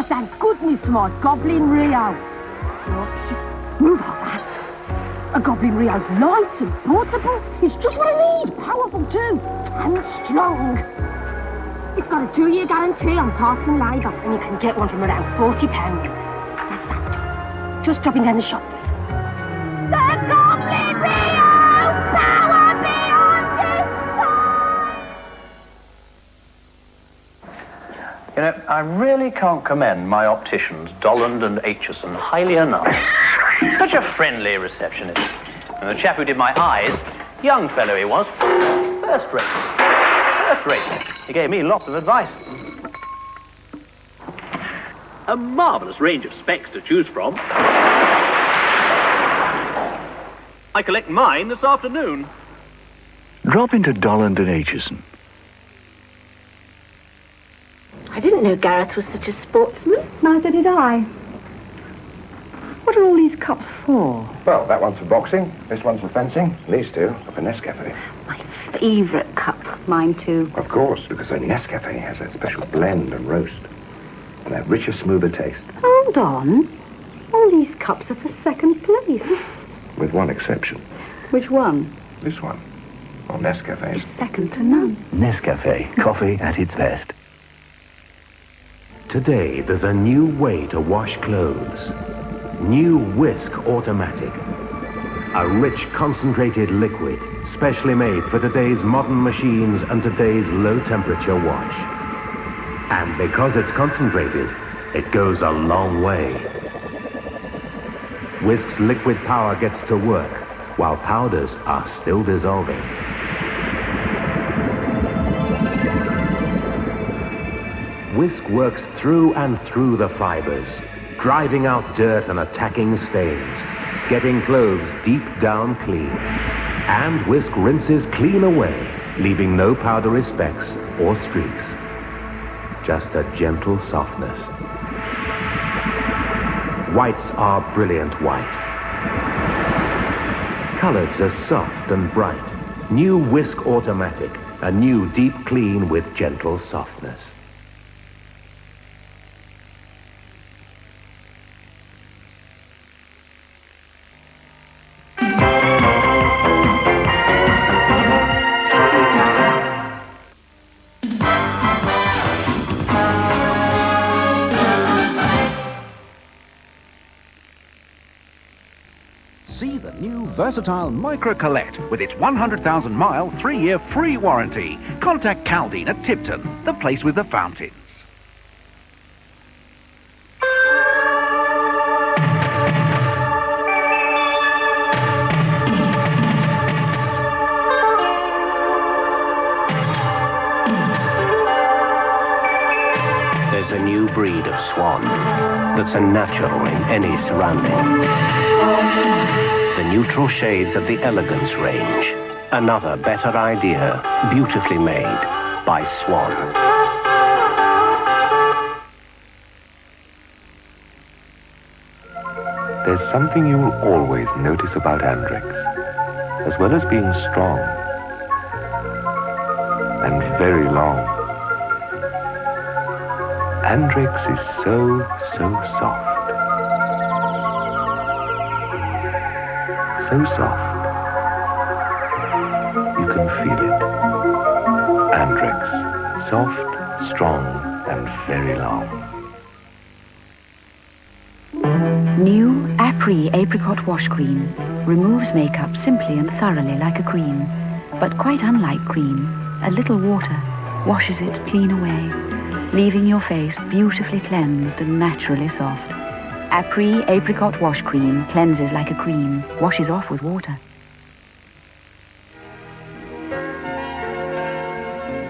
Oh, thank goodness, my Goblin Rio. Move like that. A Goblin Rio's light and portable. It's just what I need. Powerful too. And strong. It's got a 2-year guarantee on parts and labour, and you can get one from around £40. That's that. Just dropping down the shops. The Goblin Rio! Power beyond this. You know, I really can't commend my opticians, Dolland and Aitchison, highly enough. Such a friendly receptionist. And the chap who did my eyes, young fellow he was, first rate. First rate. He gave me lots of advice. A marvellous range of specs to choose from. I collect mine this afternoon. Drop into Dolland and Aitchison. I didn't know Gareth was such a sportsman. Neither did I. What are all these cups for? Well, that one's for boxing, this one's for fencing, these two are for Nescafe. My favourite cup. Mine too. Of course, because only Nescafe has that special blend and roast. And that richer, smoother taste. Hold on. All these cups are for second place. With one exception. Which one? This one. Well, Nescafe It's is... second to none. Nescafe, coffee at its best. Today, there's a new way to wash clothes. New Whisk Automatic. A rich, concentrated liquid, specially made for today's modern machines and today's low-temperature wash. And because it's concentrated, it goes a long way. Whisk's liquid power gets to work, while powders are still dissolving. Whisk works through and through the fibers, driving out dirt and attacking stains, getting clothes deep down clean. And Whisk rinses clean away, leaving no powdery specks or streaks. Just a gentle softness. Whites are brilliant white. Colors are soft and bright. New Whisk Automatic, a new deep clean with gentle softness. See the new versatile Micro Collect with its 100,000-mile, 3-year free warranty. Contact Caldine at Tipton, the place with the fountains. There's a new breed of swan that's unnatural in any surrounding. The neutral shades of the Elegance range. Another better idea, beautifully made by Swan. There's something you will always notice about Andrex, as well as being strong and very long. Andrex is so soft. So soft, you can feel it. Andrex, soft, strong, and very long. New Apres Apricot Wash Cream removes makeup simply and thoroughly like a cream, but quite unlike cream, a little water washes it clean away, leaving your face beautifully cleansed and naturally soft. Apres Apricot Wash Cream cleanses like a cream, washes off with water.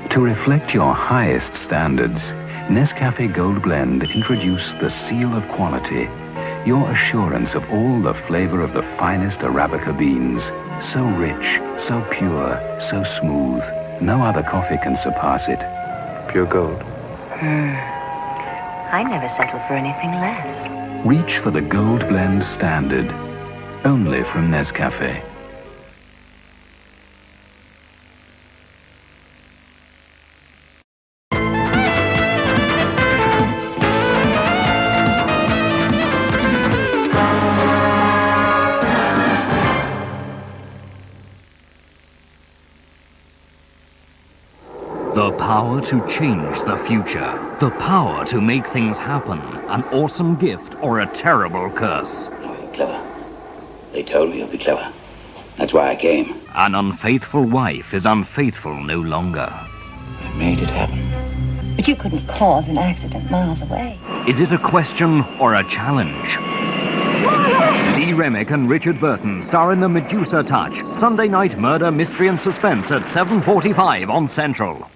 To reflect your highest standards, Nescafe Gold Blend introduced the seal of quality, your assurance of all the flavor of the finest Arabica beans. So rich, so pure, so smooth. No other coffee can surpass it. Pure gold. I never settle for anything less. Reach for the Gold Blend Standard, only from Nescafe. power to change the future. The power to make things happen. An awesome gift or a terrible curse. Oh, you're clever. They told me you'd be clever. That's why I came. An unfaithful wife is unfaithful no longer. I made it happen. But you couldn't cause an accident miles away. Is it a question or a challenge? Lee Remick and Richard Burton star in The Medusa Touch. Sunday night murder, mystery and suspense at 7:45 on Central.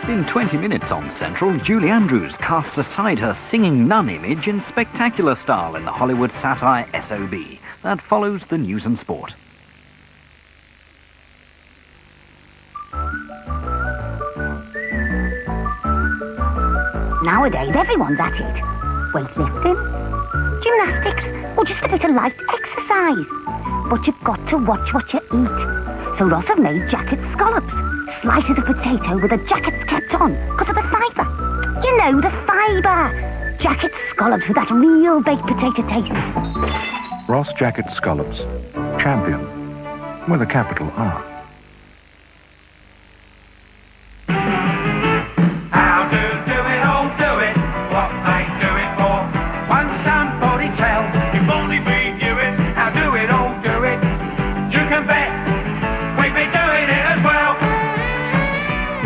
In 20 minutes on Central, Julie Andrews casts aside her singing nun image in spectacular style in the Hollywood satire S.O.B. that follows the news and sport. Nowadays, everyone's at it. Weightlifting, gymnastics, or just a bit of light exercise. But you've got to watch what you eat. So Ross have made jacket scallops. Slices of potato with the jackets kept on because of the fibre. You know, the fibre. Jacket scallops with that real baked potato taste. Ross Jacket Scallops. Champion. With a capital R.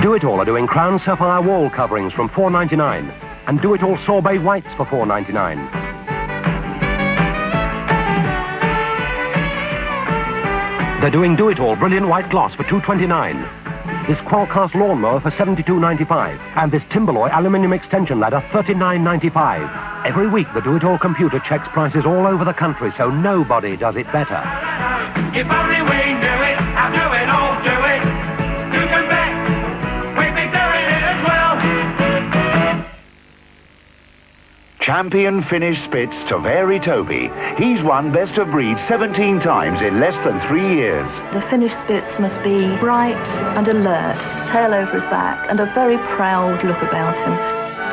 Do It All are doing Crown Sapphire wall coverings from $4.99 and Do It All sorbet whites for $4.99. They're doing Do It All brilliant white gloss for $2.29. This Qualcast lawnmower for $72.95 and this Timberloy aluminium extension ladder $39.95. Every week the Do It All computer checks prices all over the country so nobody does it better. If only we knew it, I'll do it all, do it. You can bet we'd be doing it as well. Champion Finnish Spitz Toveri Toby. He's won Best of Breed 17 times in less than 3 years. The Finnish Spitz must be bright and alert, tail over his back, and a very proud look about him.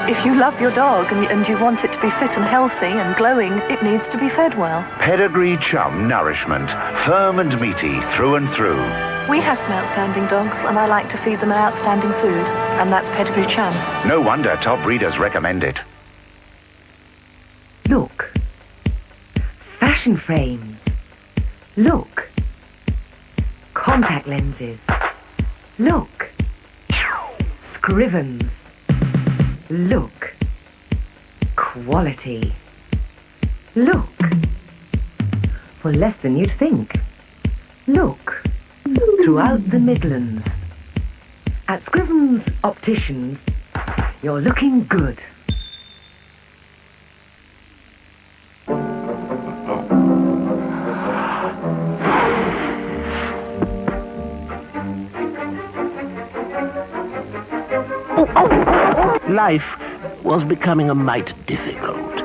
If you love your dog and you want it to be fit and healthy and glowing, it needs to be fed well. Pedigree Chum Nourishment. Firm and meaty through and through. We have some outstanding dogs, and I like to feed them outstanding food, and that's Pedigree Chum. No wonder top breeders recommend it. Look. Fashion frames. Look. Contact lenses. Look. Scrivens. Look. Quality. Look. For less than you'd think. Look. Throughout the Midlands. At Scrivens Opticians, you're looking good. Life was becoming a mite difficult.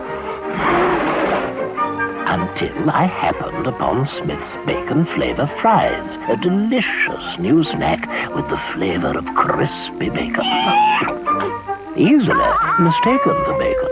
Until I happened upon Smith's Bacon Flavour Fries, a delicious new snack with the flavour of crispy bacon. Easily mistaken for bacon.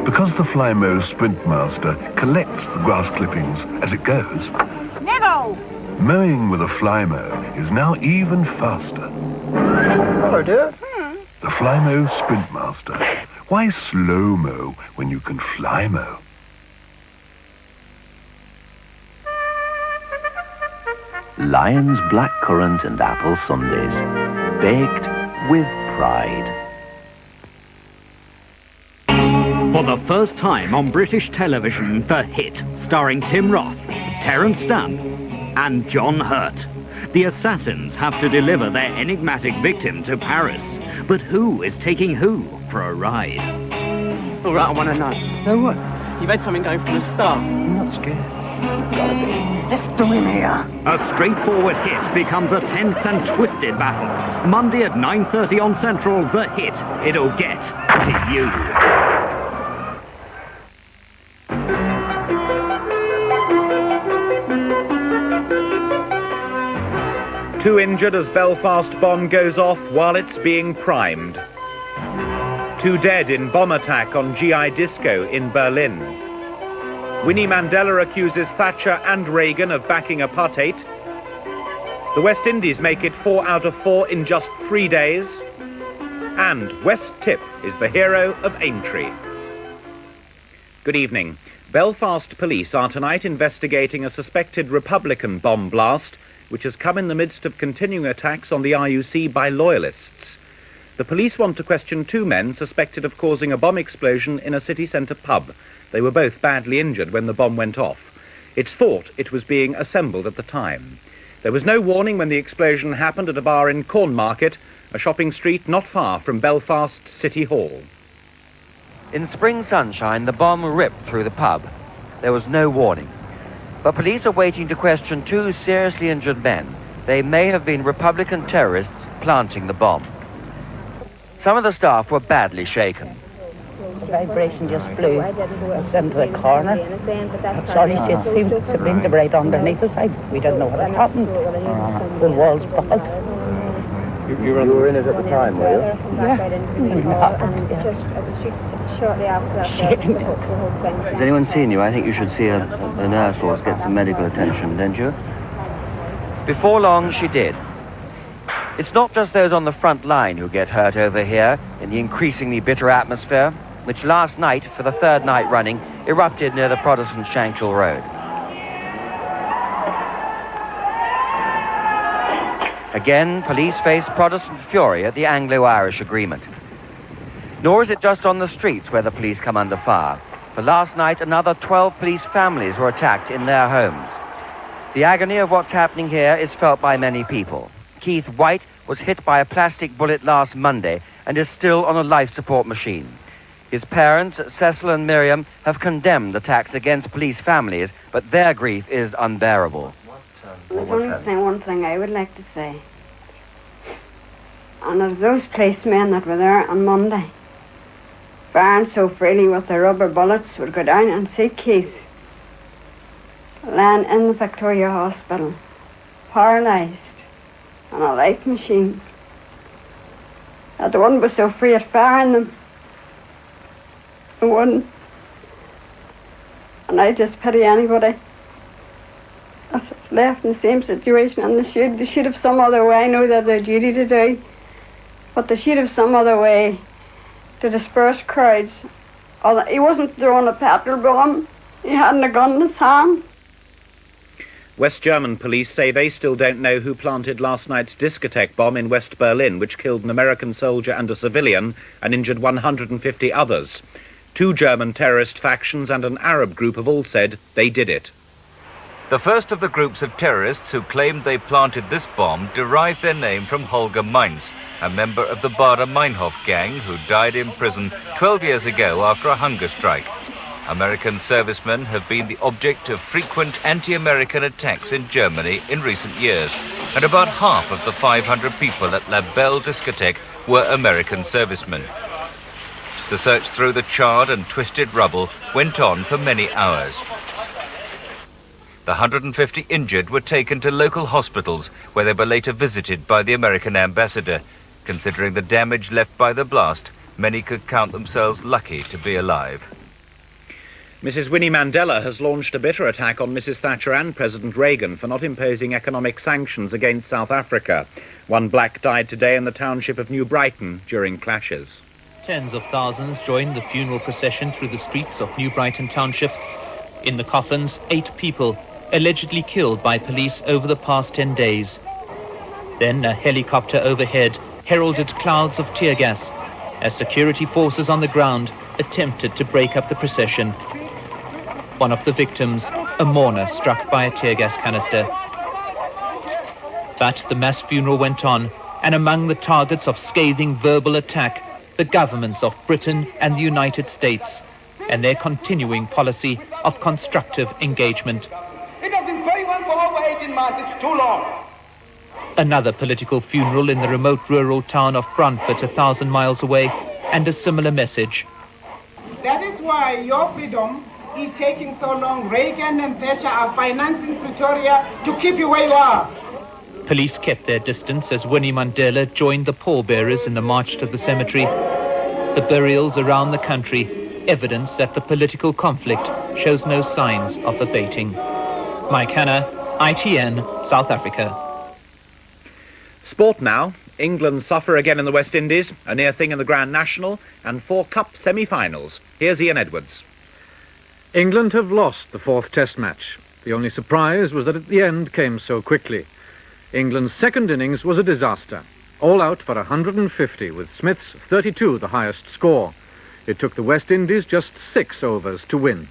Because the Flymo Sprint Master collects the grass clippings as it goes, Neville! mowing with a Flymo is now even faster. Hello, dear. The Flymo Sprint Master. Why slow-mo when you can fly-mo? Lion's blackcurrant and apple sundaes, baked with pride. For the first time on British television, The Hit, starring Tim Roth, Terence Stamp, and John Hurt. The assassins have to deliver their enigmatic victim to Paris. But who is taking who for a ride? All right, I want to know. Know what? You've had something going from the start. I'm not scared. Gotta be. Let's do him here. A straightforward hit becomes a tense and twisted battle. Monday at 9:30 on Central, The Hit. It'll get to you. 2 injured as Belfast bomb goes off while it's being primed. 2 dead in bomb attack on GI Disco in Berlin. Winnie Mandela accuses Thatcher and Reagan of backing apartheid. The West Indies make it 4 out of 4 in just 3 days. And West Tip is the hero of Aintree. Good evening. Belfast police are tonight investigating a suspected Republican bomb blast, which has come in the midst of continuing attacks on the RUC by loyalists. The police want to question 2 men suspected of causing a bomb explosion in a city centre pub. They were both badly injured when the bomb went off. It's thought it was being assembled at the time. There was no warning when the explosion happened at a bar in Cornmarket, a shopping street not far from Belfast's City Hall. In spring sunshine, the bomb ripped through the pub. There was no warning. But police are waiting to question 2 seriously injured men. They may have been Republican terrorists planting the bomb. Some of the staff were badly shaken. The vibration just flew us into a corner. I'm sorry, it seemed to been right underneath us. We don't know what had happened. The walls buckled. You were in it at the time, were you? Shortly after Shaking it. Has anyone seen you? I think you should see a nurse or get some medical attention, don't you? Before long, she did. It's not just those on the front line who get hurt over here in the increasingly bitter atmosphere, which last night, for the 3rd night running, erupted near the Protestant Shankill Road. Again, police face Protestant fury at the Anglo-Irish agreement. Nor is it just on the streets where the police come under fire. For last night, another 12 police families were attacked in their homes. The agony of what's happening here is felt by many people. Keith White was hit by a plastic bullet last Monday and is still on a life support machine. His parents, Cecil and Miriam, have condemned attacks against police families, but their grief is unbearable. There's only one thing I would like to say. And of those policemen that were there on Monday, firing so freely with their rubber bullets, would go down and see Keith lying in the Victoria Hospital, paralysed, on a life machine. That the one was so free at firing them. The one. And I just pity anybody that's left in the same situation, and they should have some other way. I know that their duty to do, but they should have some other way to disperse crowds. He wasn't throwing a petrol bomb. He hadn't a gun in his hand. West German police say they still don't know who planted last night's discotheque bomb in West Berlin, which killed an American soldier and a civilian and injured 150 others. 2 German terrorist factions and an Arab group have all said they did it. The first of the groups of terrorists who claimed they planted this bomb derived their name from Holger Mainz, a member of the Baader-Meinhof gang who died in prison 12 years ago after a hunger strike. American servicemen have been the object of frequent anti-American attacks in Germany in recent years, and about half of the 500 people at La Belle discotheque were American servicemen. The search through the charred and twisted rubble went on for many hours. The 150 injured were taken to local hospitals, where they were later visited by the American ambassador. Considering the damage left by the blast, many could count themselves lucky to be alive. Mrs. Winnie Mandela has launched a bitter attack on Mrs. Thatcher and President Reagan for not imposing economic sanctions against South Africa. 1 black died today in the township of New Brighton during clashes. Tens of thousands joined the funeral procession through the streets of New Brighton Township. In the coffins, 8 people, allegedly killed by police over the past 10 days. Then a helicopter overhead heralded clouds of tear gas as security forces on the ground attempted to break up the procession. One of the victims, a mourner struck by a tear gas canister. But the mass funeral went on, and among the targets of scathing verbal attack, the governments of Britain and the United States, and their continuing policy of constructive engagement. It has been going on for over 18 months. It's too long. Another political funeral in the remote rural town of Brantford, 1,000 miles away, and a similar message. That is why your freedom is taking so long. Reagan and Thatcher are financing Pretoria to keep you where you are. Police kept their distance as Winnie Mandela joined the pallbearers in the march to the cemetery. The burials around the country, evidence that the political conflict shows no signs of abating. Mike Hanna, ITN, South Africa. Sport now. England suffer again in the West Indies, a near thing in the Grand National, and 4 Cup semi-finals. Here's Ian Edwards. England have lost the 4th Test match. The only surprise was that at the end came so quickly. England's second innings was a disaster. All out for 150, with Smith's 32 the highest score. It took the West Indies just 6 overs to win.